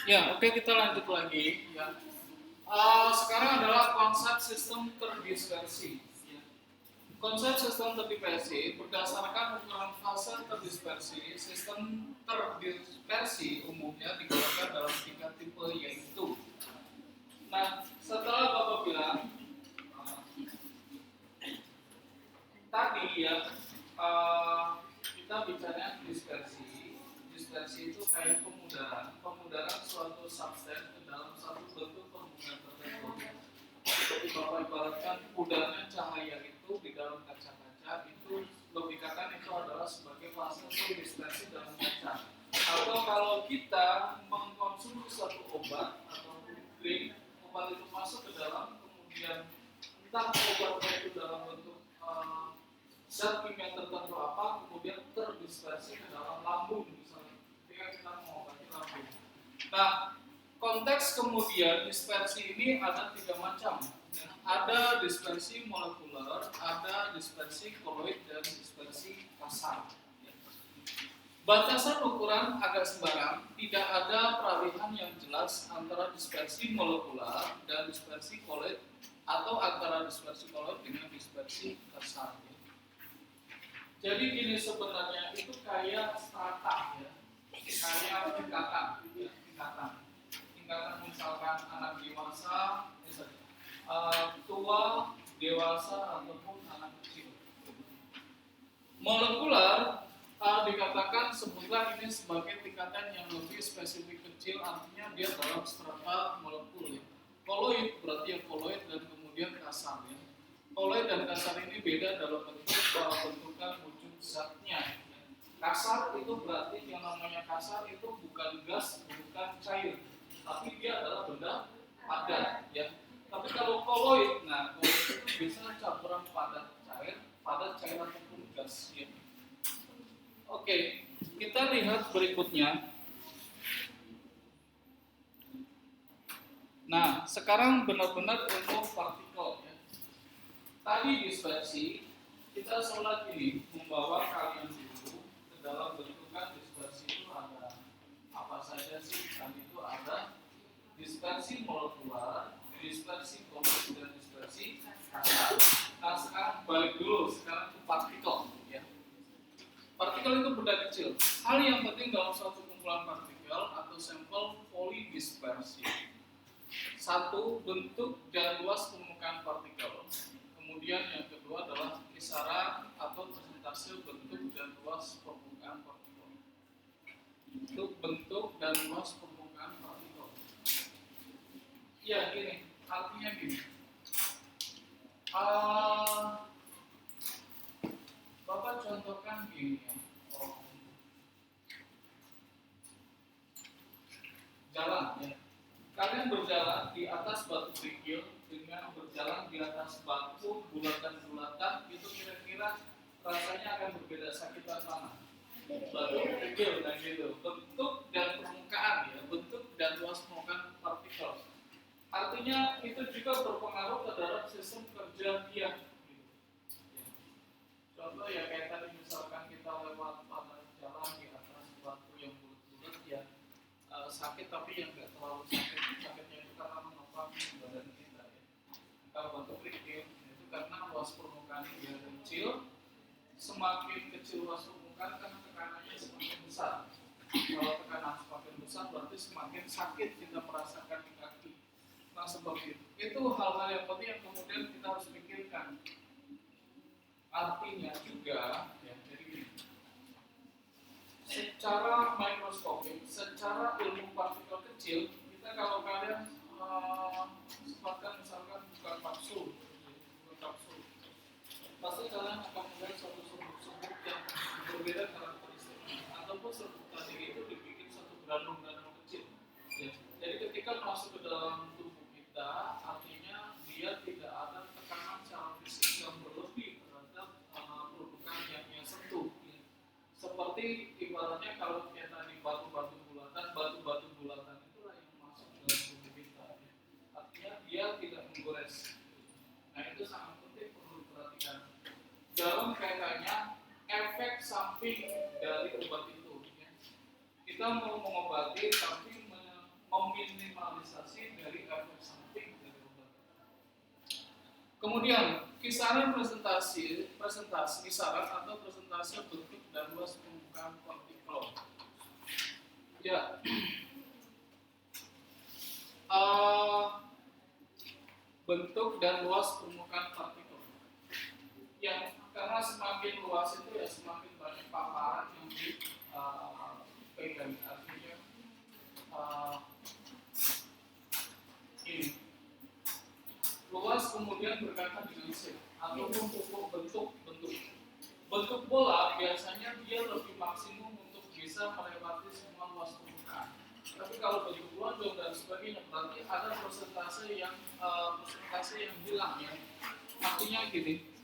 Ya, oke, kita lanjut lagi. Ya. Sekarang adalah konsep sistem terdispersi. Ya. Konsep sistem terdispersi berdasarkan ukuran fase terdispersi. Sistem terdispersi umumnya digolongkan dalam 3 tipe, yaitu. Nah, setelah Bapak bilang tadi ya, kita bicara dispersi. Dispersi itu kayak pemudaran suatu substance ke dalam satu bentuk permukaan tertentu. Seperti Bapak ibaratkan pudarnya cahaya itu di dalam kaca-kaca, itu logikakan itu adalah sebagai fase dispersi dalam kaca. Atau kalau kita mengkonsumsi suatu obat atau krim, obat itu masuk ke dalam, kemudian entah obatnya itu dalam bentuk zat kimia tertentu apa, kemudian terdispersi ke dalam lambung misalnya ketika kita mengobati lambung. Nah, konteks kemudian dispersi ini ada 3 macam. Ada dispersi molekuler, ada dispersi koloid, dan dispersi kasar. Batasan ukuran agak sembarang, tidak ada peralihan yang jelas antara dispersi molekuler dan dispersi koloid, atau antara dispersi koloid dengan dispersi kasar. Jadi gini, sebenarnya itu kayak strata ya, kayak tingkatan ya, tingkatan misalkan anak dewasa, misalnya tua, dewasa, ataupun anak kecil. Molekular dikatakan sebutlah ini sebagai tingkatan yang lebih spesifik kecil, artinya dia dalam strata molekul ya. Koloid berarti yang koloid dan kemudian kasar ya. Koloid dan kasar ini beda dalam bentukan wujud zatnya. Kasar itu berarti yang namanya kasar itu bukan gas, bukan cair, tapi dia adalah benda padat ya. Tapi kalau koloid, nah koloid itu biasanya campuran padat cair ataupun gas ya. Oke, kita lihat berikutnya. Nah, sekarang benar-benar ilmu partikel ya. Tadi dispersi, kita sholat ini membawa kalian dulu ke dalam bentukan dispersi itu ada apa saja sih? Tadi itu ada dispersi molekular, dispersi koloid, dan dispersi kasar. Nah, sekarang balik dulu sekarang ke partikel ya. Partikel itu benda kecil. Hal yang penting dalam suatu kumpulan partikel atau sampel polidispersi. Satu, bentuk dan luas permukaan partikel. Kemudian yang kedua adalah kisaran atau persentase bentuk dan luas permukaan partikel. Bentuk dan luas permukaan partikel. Ya gini, artinya gini. Bapak contohkan gini ya. Jalan ya. Kalian berjalan di atas batu kerikil dengan berjalan di atas batu bulatan-bulatan, itu kira-kira rasanya akan berbeda sakitan mana? Batu kerikil dan gitu. Bentuk dan permukaan ya, bentuk dan luas permukaan partikel. Artinya itu juga berpengaruh terhadap sistem kerja dia. Contoh ya kayak tadi misalkan kita lewat pada jalan di atas batu yang bulat-bulat ya, sakit tapi yang nggak terlalu sakit. Sakitnya itu karena menopang badan kita ya. Kalau batu kerikil itu karena luas permukaan dia kecil, semakin kecil luas permukaan karena tekanannya semakin besar. Kalau tekanan semakin besar berarti semakin sakit kita merasakan di kaki. Nah seperti itu hal-hal yang penting yang kemudian kita harus pikirkan. Artinya juga ya, jadi gini, secara mikroskopik, secara ilmu partikel kecil, kita kalau kalian sempatkan misalkan buka kapsul, pasti kalian akan melihat suatu serbuk yang berbeda karakteristiknya, ataupun serbuk tadi itu dibikin satu granul-granul kecil. Ya. Jadi ketika masuk ke dalam tubuh kita, artinya dia tidak ada tekanan secara fisik yang berlebih terhadap permukaan yang sentuh. Ya. Seperti ibaratnya kalau kita tadi batu-batu bulatan itulah yang masuk ke dalam tubuh kita. Ya. Artinya dia tidak menggores. Nah itu sangat penting perlu diperhatikan. Dalam kaitannya efek samping dari obat itu. Ya. Kita mau mengobati tapi meminimalisasi dari efek samping dari obat. Kemudian kisaran kisaran atau presentasi bentuk dan luas permukaan partikel. Ya, bentuk dan luas permukaan partikel. Yang karena semakin luas itu ya semakin banyak paparan yang dipegang, artinya ini luas kemudian berkaitan dengan shape ataupun bentuk bola biasanya dia lebih maksimum untuk bisa melewati semua luas permukaan. Tapi kalau bentuk lonjong dan sebagainya berarti ada persentase yang hilang ya. Artinya gini,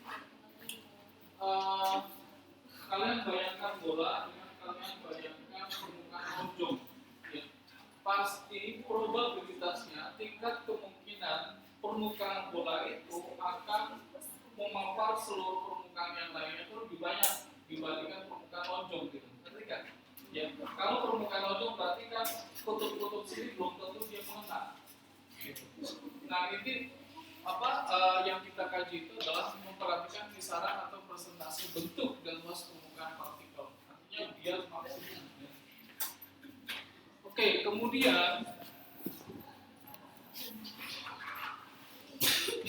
kalian bayangkan bola dengan kalian bayangkan permukaan lonjong ya. Pasti probabilitasnya tingkat kemungkinan permukaan bola itu akan memampar seluruh permukaan yang lainnya itu lebih banyak dibandingkan permukaan lonjong gitu. Ngerti kan? Ya, kalau permukaan lonjong berarti kan kutub-kutub sini belum tentu dia mengenal. Gitu. Nah ini yang kita kaji itu adalah memperhatikan kisaran atau presentasi bentuk dan luas permukaan partikel. Artinya biar maksimum. Ya. Oke, kemudian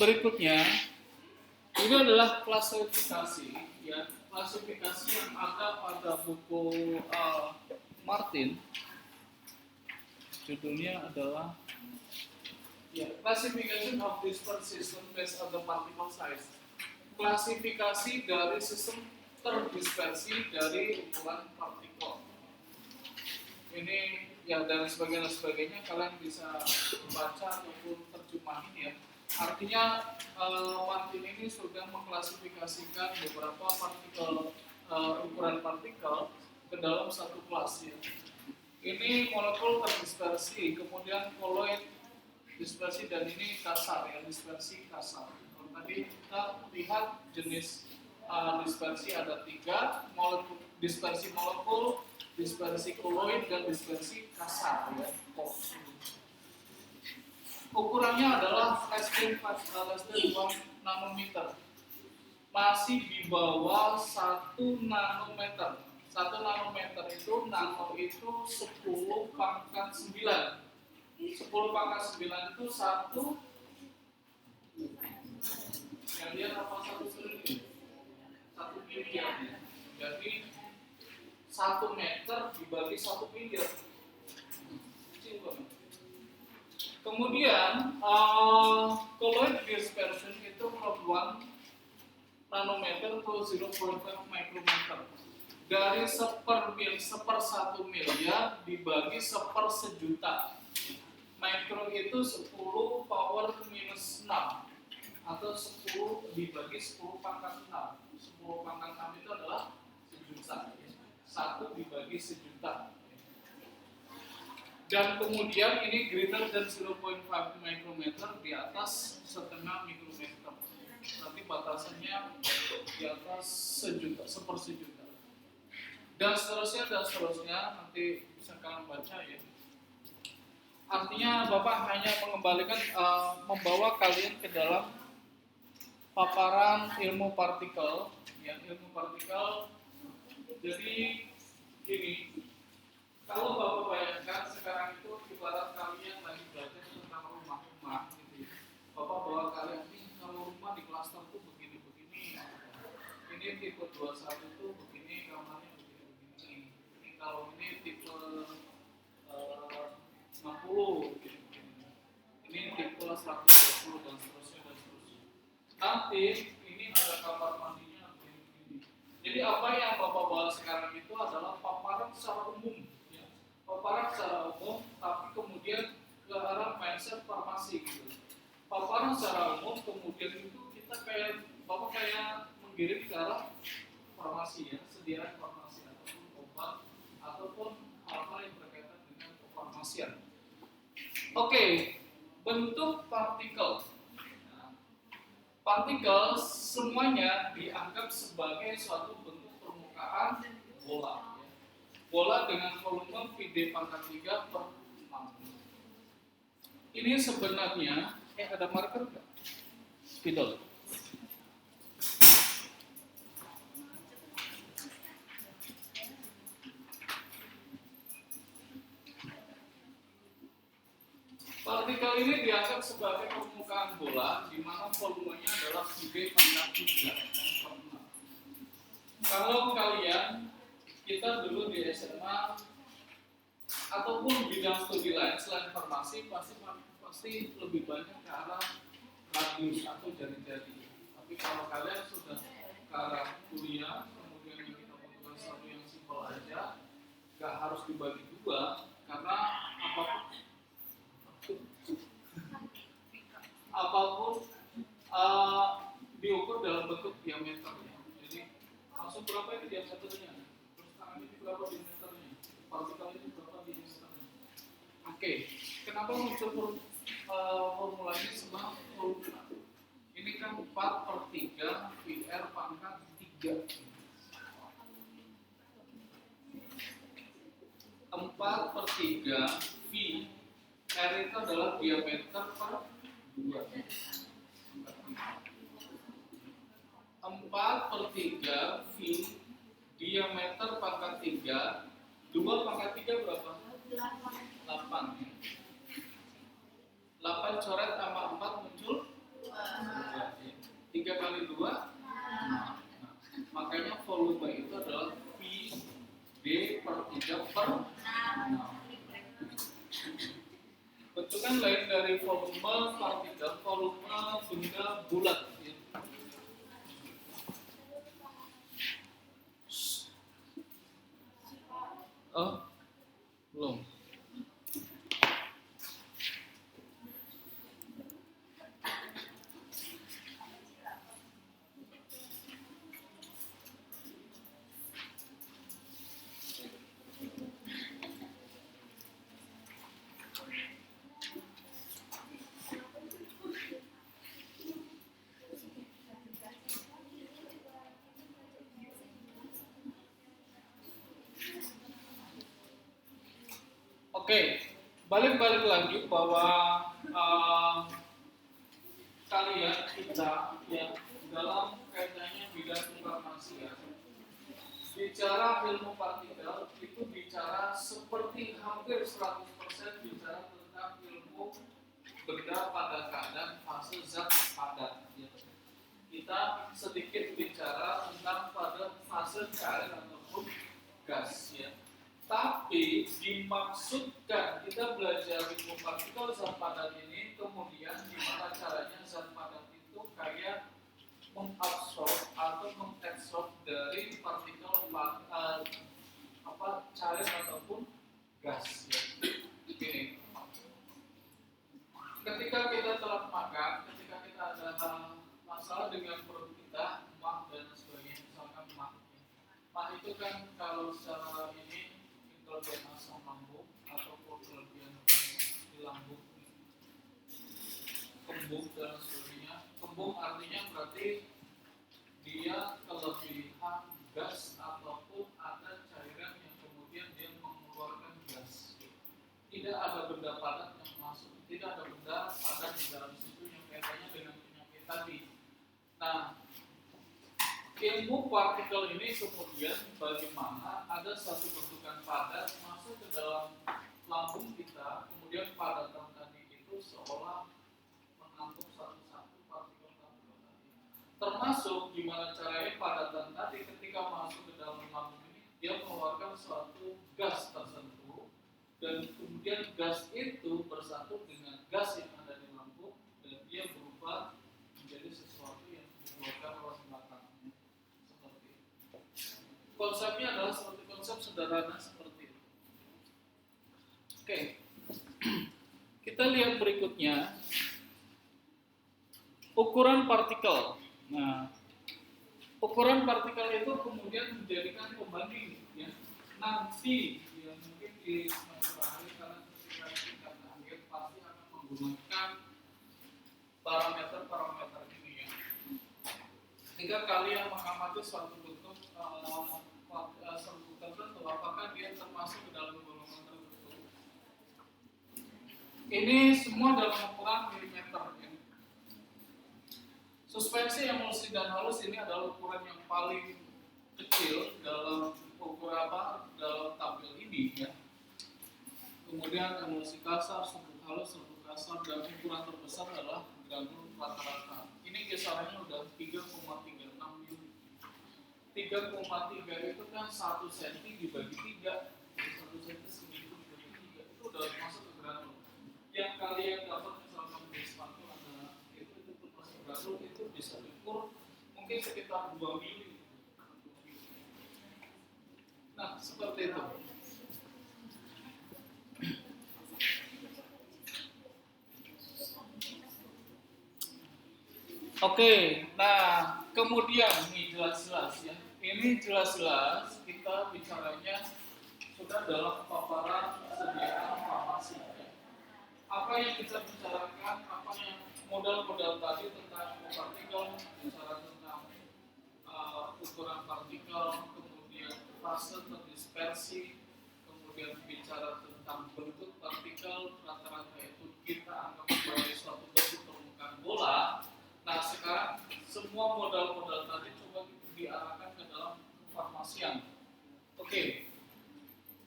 berikutnya ini adalah klasifikasi ya, klasifikasi yang ada pada buku Martin. Judulnya adalah Classification of Dispersed System based on the particle size. Klasifikasi dari sistem terdispersi dari ukuran partikel. Ini ya dan sebagainya kalian bisa baca ataupun terjemahin ya. Artinya Martin ini sudah mengklasifikasikan beberapa partikel ukuran partikel ke dalam satu kelas ya. Ini molekul terdispersi, kemudian koloid dispersi dan ini kasar ya, dispersi kasar. Kalau tadi kita lihat jenis dispersi ada 3, molekul dispersi molekul, dispersi koloid dan dispersi kasar ya. Ukurannya adalah less than 1 nanometer. Masih di bawah 1 nanometer. 1 nanometer itu nano itu 10 pangkat 9. 10 pangkat 9 itu 1 yang dia apa 1 triliun 1 miliar. Jadi 1 meter dibagi 1 miliar. Kecil banget. Kemudian colloid dispersion itu from 1 nanometer to 0.5 micrometer. Dari 1/1 miliar dibagi 1/1.000.000. Mikro itu 10 power minus 6 atau 10 dibagi 10 pangkat 6. 10 pangkat 6 itu adalah 1.000.000. 1 dibagi 1.000.000. Dan kemudian ini greater than 0.5 micrometer di atas 0,5 mikrometer. Nanti batasannya di atas 1.000.000, 1/1.000.000. Dan seterusnya nanti bisa kalian baca ya. Artinya Bapak hanya mengembalikan membawa kalian ke dalam paparan ilmu partikel, ya ilmu partikel. Jadi gini, kalau Bapak bayangkan sekarang itu ibarat kalian lagi belajar tentang rumah-rumah, gitu. Bapak bawa kalian ini kalau rumah di klaster tuh begini-begini. Ini tipe 21 itu begini, kamarnya begini-begini. Ini kalau ini tipe 60 gitu. Ini tipe 120 dan seterusnya. Nanti ini ada kamar mandinya begini. Jadi apa yang Bapak bawa sekarang itu adalah paparan secara umum ya. Paparan secara umum tapi kemudian ke arah mindset farmasi gitu. Paparan secara umum kemudian itu kita Bapak kayak menggiring ke arah farmasi ya, sediaan farmasi ataupun obat ataupun hal-hal yang berkaitan dengan kefarmasian. Oke, bentuk partikel. Partikel semuanya dianggap sebagai suatu bentuk permukaan bola. Ya. Bola dengan volume Vd pangkat 3/6. ini sebenarnya ada marker nggak? Spidol. Partikel ini dianggap sebagai permukaan bola di mana volumenya adalah V pangkat 3. Kalau kalian, kita dulu di SMA ataupun bidang studi lain selain farmasi pasti lebih banyak ke arah radius atau jari-jari. Tapi kalau kalian sudah ke arah kuliah, kemudian yang kita butuhkan satu yang simpel aja, nggak harus dibagi dua, karena apapun diukur dalam bentuk diameter ya. Jadi langsung berapa ini diameternya, terus tangan ini berapa diameternya, partikel ini berapa diameternya. Oke, kenapa muncul formula ini semua formula? Ini kan 4/3 VR pangkat 3. 4/3 V R itu adalah diameter per 2. 4/3 V diameter pangkat 3. 2 pangkat 3 berapa? 8. 8 coret tambah 4 muncul 3 kali 2. Makanya volume itu adalah V D per 3 per 6. Bentukan lain dari volume partikel, volume benda bulat. Oh, belum. Oke, balik lagi bahwa kalian kita ya dalam kaitannya bidang informasi ya, bicara ilmu partikel itu bicara seperti hampir 100% bicara tentang ilmu benda pada keadaan fase zat padat. Ya. Kita sedikit bicara tentang pada fase cair ataupun gas ya. Tapi dimaksudkan kita belajar ilmu partikel zat padat ini, kemudian gimana caranya zat padat itu kayak mengabsorb atau mengabsorb dari partikel cair ataupun gas ya. Gini. Ketika kita telah makan, ketika kita ada masalah dengan perut kita, emah dan sebagainya, misalkan emah itu kan kalau secara ini kelebihan asam lambung atau kelebihan di lambung, kembung dan sebagainya. Kembung artinya berarti dia kelebihan gas ataupun ada cairan yang kemudian dia mengeluarkan gas. Tidak ada benda padat yang masuk, tidak ada benda padat di dalam situ yang kaitannya dengan penyakit tadi. Nah, ilmu partikel ini kemudian bagaimana ada satu bentukan padat masuk ke dalam lambung kita, kemudian padatan tadi itu seolah menampung satu-satu partikel-partikel tadi. Termasuk gimana caranya padatan tadi ketika masuk ke dalam lambung ini, dia mengeluarkan suatu gas tertentu, dan kemudian gas itu bersatu dengan gas yang ada di lambung, dan dia berubah menjadi sesuatu yang dikeluarkan oleh belakangnya. Konsepnya adalah seperti konsep sederhana seperti itu. Oke, kita lihat berikutnya ukuran partikel. Nah, ukuran partikel itu kemudian menjadikan pembanding ya. Nanti ya mungkin di semester akhir karena ketika tingkat akhir pasti akan menggunakan parameter ini ya. Ketika kalian mengamati suatu bentuk tertentu, apakah dia termasuk ke dalam golongan tertentu? Ini semua dalam ukuran milimeter ya. Suspensi emulsi dan halus ini adalah ukuran yang paling kecil dalam ukuran dalam tabel ini ya. Kemudian emulsi kasar, serbuk halus, serbuk kasar, dan ukuran terbesar adalah granul rata-rata. Ini kisarannya udah 3,36 mili. 3,3 itu kan 1 cm dibagi 3. 1 cm segitu dibagi 3 itu udah masuk ke granul. Yang kalian dapat misalkan di sepatu ada itu masuk granul itu bisa diukur mungkin sekitar 2 mili. Nah, seperti itu. Oke, nah kemudian ini jelas-jelas ya. Ini jelas-jelas kita bicaranya sudah dalam paparan sediaan farmasi. Ya. Apa yang kita bicarakan, apa yang modal-modal tadi tentang partikel, bicara tentang ukuran partikel, kemudian fase terdispersi, kemudian bicara tentang bentuk partikel, rata-rata itu kita anggap sebagai suatu bentuk permukaan bola. Nah sekarang semua modal-modal tadi coba diarahkan ke dalam farmasian. Oke,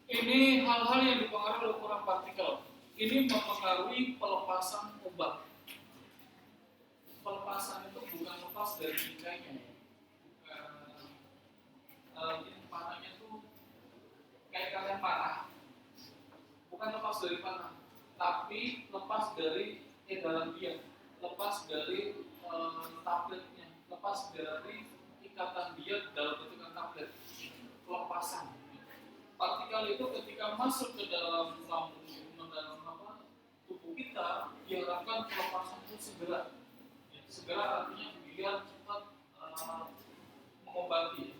ini hal-hal yang dipengaruhi oleh ukuran partikel. Ini mempengaruhi pelepasan obat. Pelepasan itu bukan lepas dari bingkainya. Ini panahnya tuh kayak kalian panah. Bukan lepas dari panah, tapi lepas dari edaran dia, lepas dari tabletnya, lepas dari ikatan dia dalam bentuk tablet. Pelepasan. Partikel itu ketika masuk ke dalam lambung, dalam tubuh kita, diharapkan pelepasan itu segera. Segera artinya biar cepat mengobati.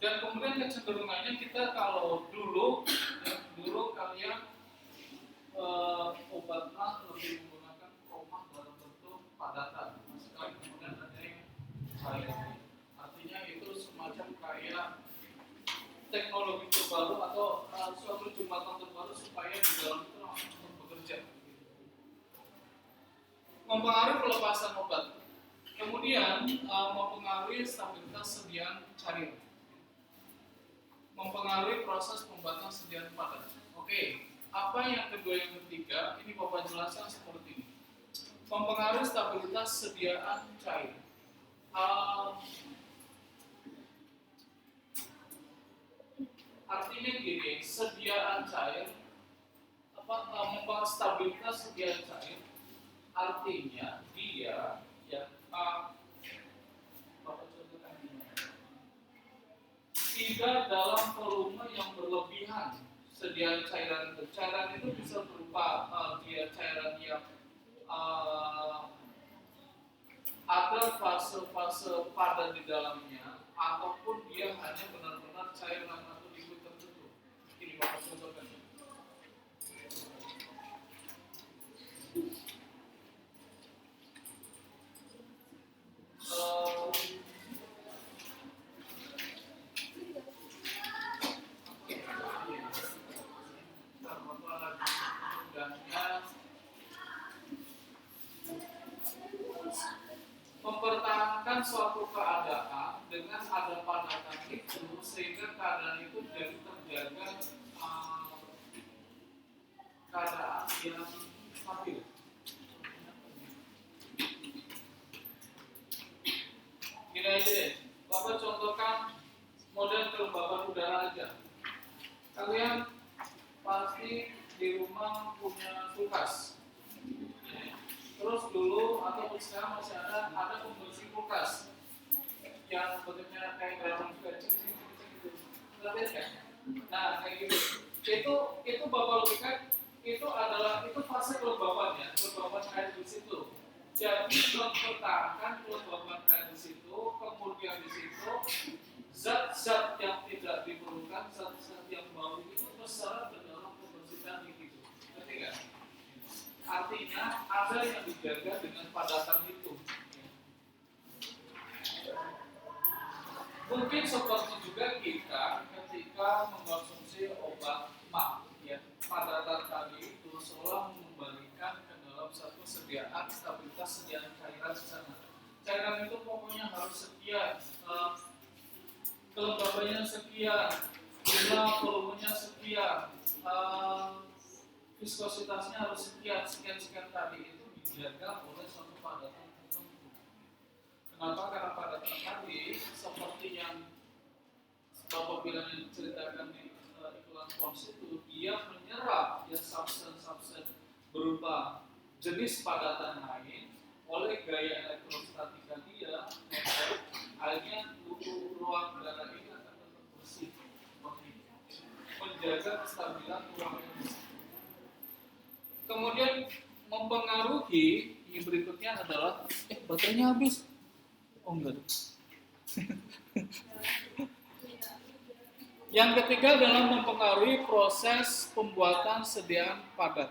Dan kemudian kecenderungannya kita kalau dulu kalian obatnya lebih menggunakan promah dalam bentuk padatan. Sekarang kemudian ada yang cair. Artinya itu semacam kayak teknologi terbaru atau suatu jembatan terbaru supaya di dalam itu langsung bekerja. Mempengaruhi pelepasan obat. Kemudian mempengaruhi stabilitas sediaan cair. Mempengaruhi proses pembuatan sediaan padat. Oke, apa yang kedua yang ketiga? Ini Bapak jelaskan seperti ini. Mempengaruhi stabilitas sediaan cair. Artinya gini, sediaan cair, mempengaruhi stabilitas sediaan cair. Artinya dia ya tidak dalam volume yang berlebihan. Sediaan cairan itu bisa berupa dia cairan yang ada fase-fase padat di dalamnya, ataupun dia hanya benar-benar cairan atau liquid tertentu. Ini Bapak contohkan. Mempertahankan suatu keadaan dengan ada padatan itu sehingga keadaan itu jadi terjaga keadaan yang stabil. Gini aja deh, Bapak contohkan model kelembaban udara aja. Kalian pasti di rumah punya kulkas. Terus dulu ataupun sekarang masih ada pembersih kulkas yang bentuknya kayak galon juga gitu. Lihat kan? Nah kayak gitu. Itu Bapak logika itu adalah fase kelembaban ya, kelembaban air di situ. Jadi mempertahankan kelembaban air di situ, kemudian di situ zat-zat yang tidak diperlukan, zat-zat yang bau itu besar dalam pembersihan gitu. Ngerti nggak? Artinya ada yang dijaga dengan padatan itu. Mungkin seperti juga kita ketika mengkonsumsi obat MAC, ya, padatan tadi itu seolah eh, viskositasnya harus sekian tadi itu dijaga oleh suatu padatan tertentu. Kenapa? Karena padatan tadi seperti yang Bapak bilang yang diceritakan di iklan Pons itu, dia menyerap ya substan berupa jenis padatan lain oleh gaya elektrostatika dia, akhirnya ruang darah ini akan tetap bersih seperti itu, menjaga kestabilan ruang yang bersih. Kemudian mempengaruhi yang berikutnya adalah baterainya habis. Oh enggak. Yang ketiga adalah mempengaruhi proses pembuatan sediaan padat.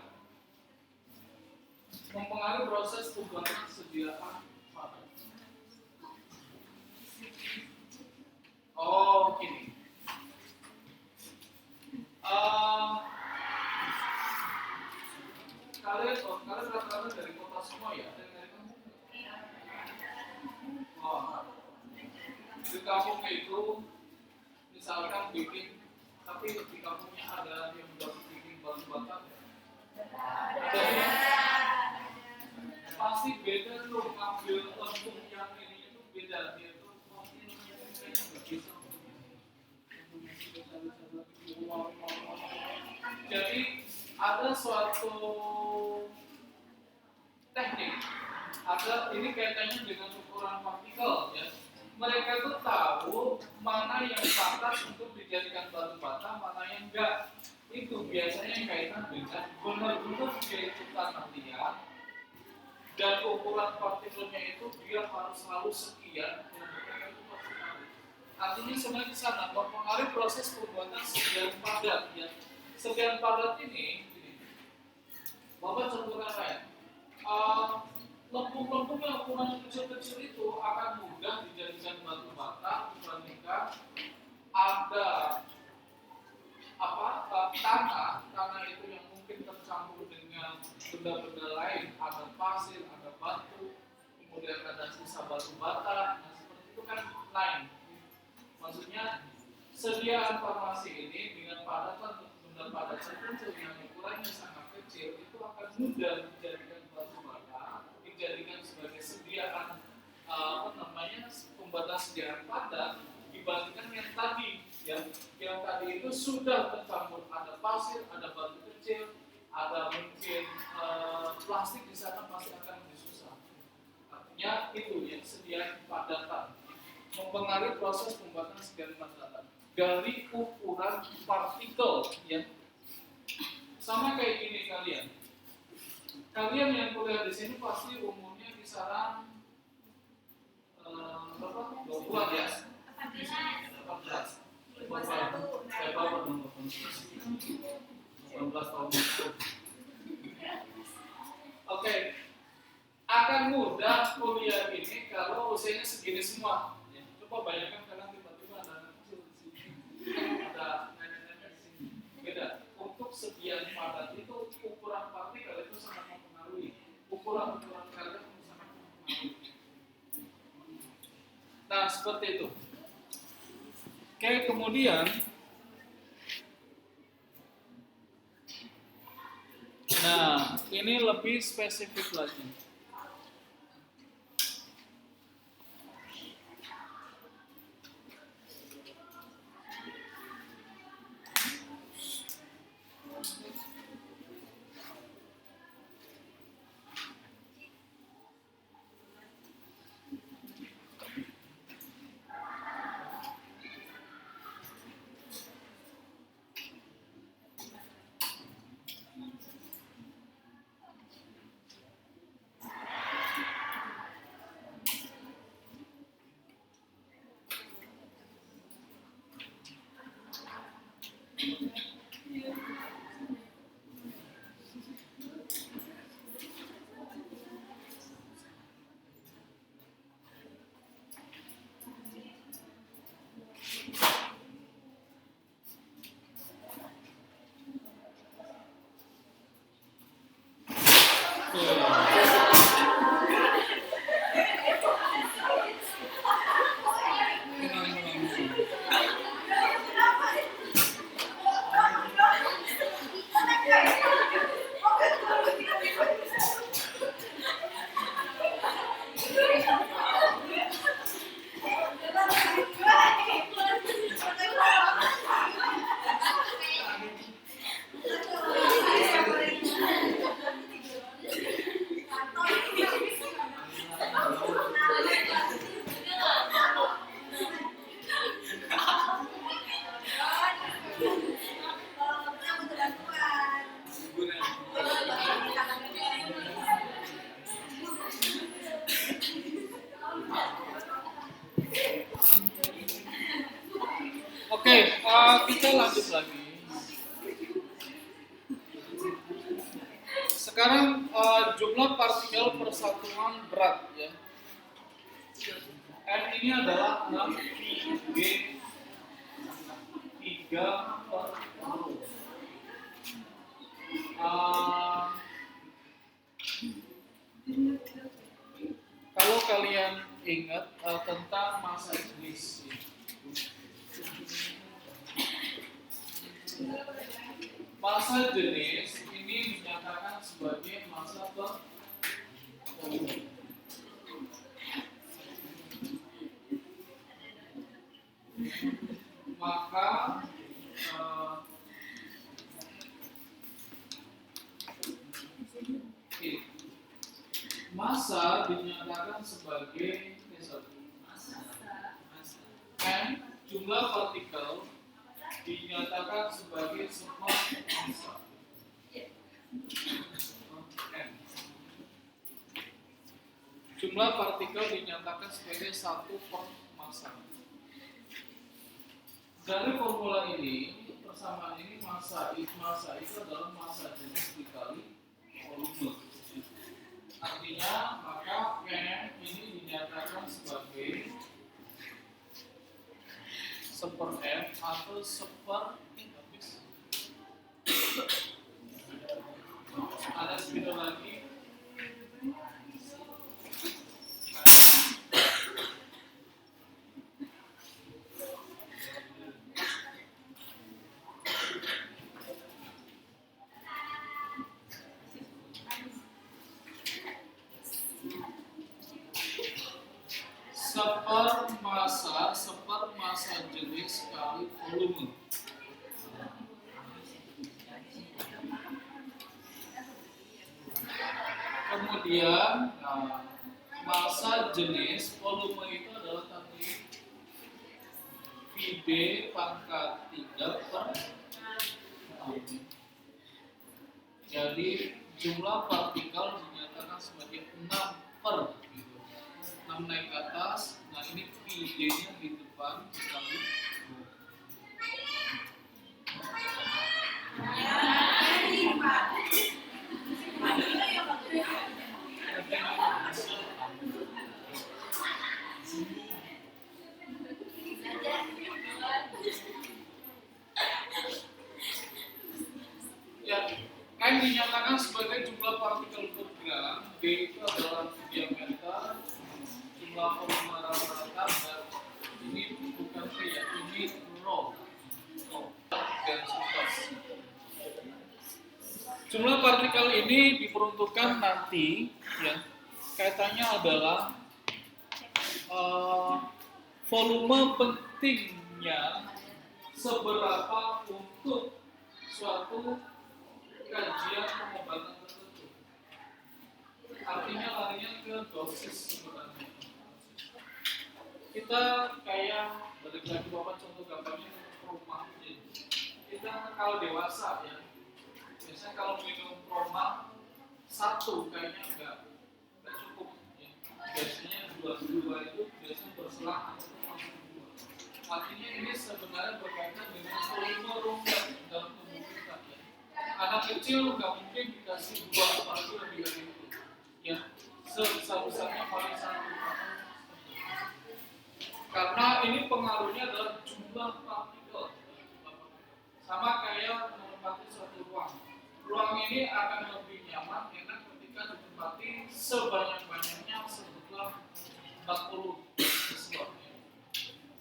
Mempengaruhi proses pembuatan sediaan padat. Oh, gini. Kalian rata-rata dari kota semua ya? Oh, di kampung itu misalkan bikin, tapi di kampungnya ada yang baru bikin batu bata. Jadi pasti beda tuh ngambil lempung yang ini itu beda, dia tuh jadi ada suatu teknik, ada ini kaitannya dengan ukuran partikel ya. Mereka tuh tahu mana yang pantas untuk dijadikan batu bata, mana yang enggak. Itu biasanya kaitan dengan benar-benar dia itu tanah liat dan ukuran partikelnya itu dia harus selalu sekian. Artinya sebenarnya di sana mempengaruhi proses pembuatan sediaan padat ya. Sediaan padat ini Bapak contohkan lain. Lempung-lempung yang ukurannya kecil-kecil itu akan mudah dijadikan batu bata dibandingkan ada tanah itu yang mungkin tercampur dengan benda-benda lain, ada pasir, ada batu, kemudian ada sisa batu bata. Nah seperti itu kan lain. Maksudnya sediaan farmasi ini dengan padatan benda padat tertentu yang ukurannya sangat kecil itu akan mudah dijadikan batu bata, dijadikan sebagai sediaan pembatas sediaan padat dibandingkan yang tadi yang tadi itu sudah tercampur ada pasir, ada batu kecil, ada mungkin plastik di sana pasti akan lebih susah. Artinya itu ya sediaan padatan mempengaruhi proses pembuatan sediaan padatan dari ukuran partikel ya. Sama kayak gini kalian yang kuliah di sini pasti umurnya kisaran berapa? 20 ya? 14. 18 tahun. Oke. Akan mudah kuliah ini kalau usianya segini semua. Ya, coba bayangkan karena tiba-tiba ada anak kecil di sini. Ada nenek-nenek di sini. Beda. Untuk sediaan padat itu ukuran partikel itu sangat mempengaruhi. Ukuran kalian itu sangat mempengaruhi. Nah, seperti itu. Oke, kemudian nah, ini lebih spesifik lagi. kita lanjut lagi. Sekarang jumlah partikel persatuan berat ya. N ini adalah 6 G 3 per mol. Kalau kalian ingat tentang massa jenis, massa jenis ini dinyatakan sebagai massa per volume. Maka massa dinyatakan sebagai N, jumlah partikel dinyatakan sebagai semua massa. N. Jumlah partikel dinyatakan sebagai 1 per massa. Dari formula ini, persamaan ini massa itu adalah massa jenis dikali volume. Artinya maka N ini dinyatakan sebagai 1/m atau 1/, ada spidol lagi. Seper massa jenis kali volume. Kemudian massa jenis volume itu adalah tadi VD pangkat 3 per mol. Jadi jumlah partikel dinyatakan sebagai 6 per 6 naik ke atas. Nah ini PD-nya di depan dikali. Ya, N dinyatakan sebagai jumlah partikel per gram. D itu adalah diameter, jumlah volume rata-rata, dan ini bukan P ya, ini rho. Densitas. Jumlah partikel ini diperuntukkan nanti ya, kaitannya adalah volume pentingnya seberapa untuk suatu kajian pengobatan tertentu. Artinya larinya ke dosis sebenarnya. Kita kayak balik lagi bapak contoh gambarnya rumah. Kita kalau dewasa ya, biasanya kalau minum proma 1 kayaknya enggak cukup ya. Biasanya 2 itu biasanya berselang atau masuk 2. Artinya ini sebenarnya berkaitan dengan volume rongga dalam tubuh kita ya. Anak kecil nggak mungkin dikasih 2 apalagi lebih dari itu ya, sebesar-besarnya paling 1. Karena ini pengaruhnya adalah jumlah partikel. Sama kayak menempati suatu ruang. Ruang ini akan lebih nyaman enak ketika ditempati sebanyak-banyaknya sebutlah 40 siswa.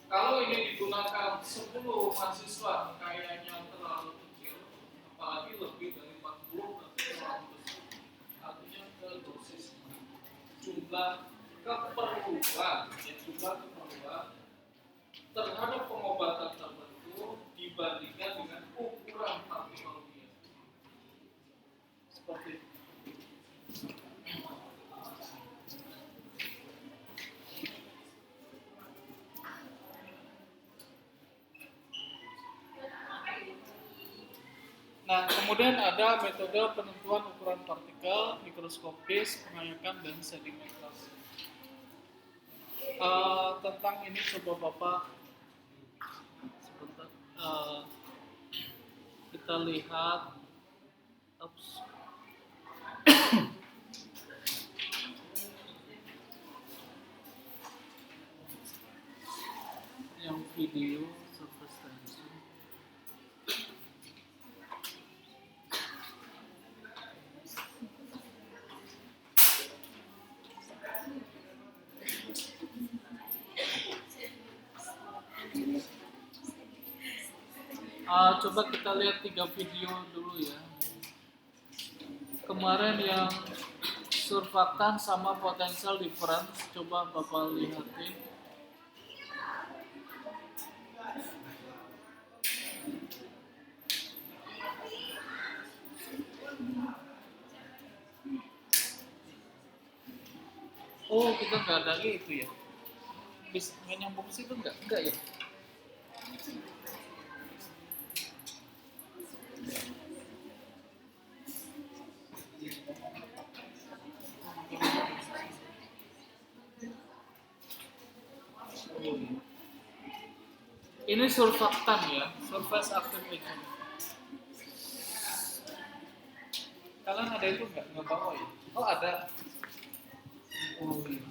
Kalau ini digunakan 10 mahasiswa kayaknya terlalu kecil, apalagi lebih dari 40 nanti terlalu besar. Artinya ke dosis jumlah keperluan, terhadap pengobatan tertentu dibandingkan dengan ukuran partikelnya. Seperti itu. Nah, kemudian ada metode penentuan ukuran partikel, mikroskopis, pengayakan, dan sedimentasi. Tentang ini coba Bapak sebentar. kita lihat, ups, yang video surface tension. Coba kita lihat 3 video dulu ya. Kemarin yang surfaktan sama potential difference, coba Bapak lihatin. Oh, kita nggak ada itu ya. Bis main yang bagus itu enggak ya. Ini surfaktan ya, surface activation. Kalian ada itu nggak bawa ya? Oh ada. Oh iya.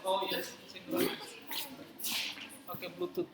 Oh yes, sinkronis. Pakai Bluetooth.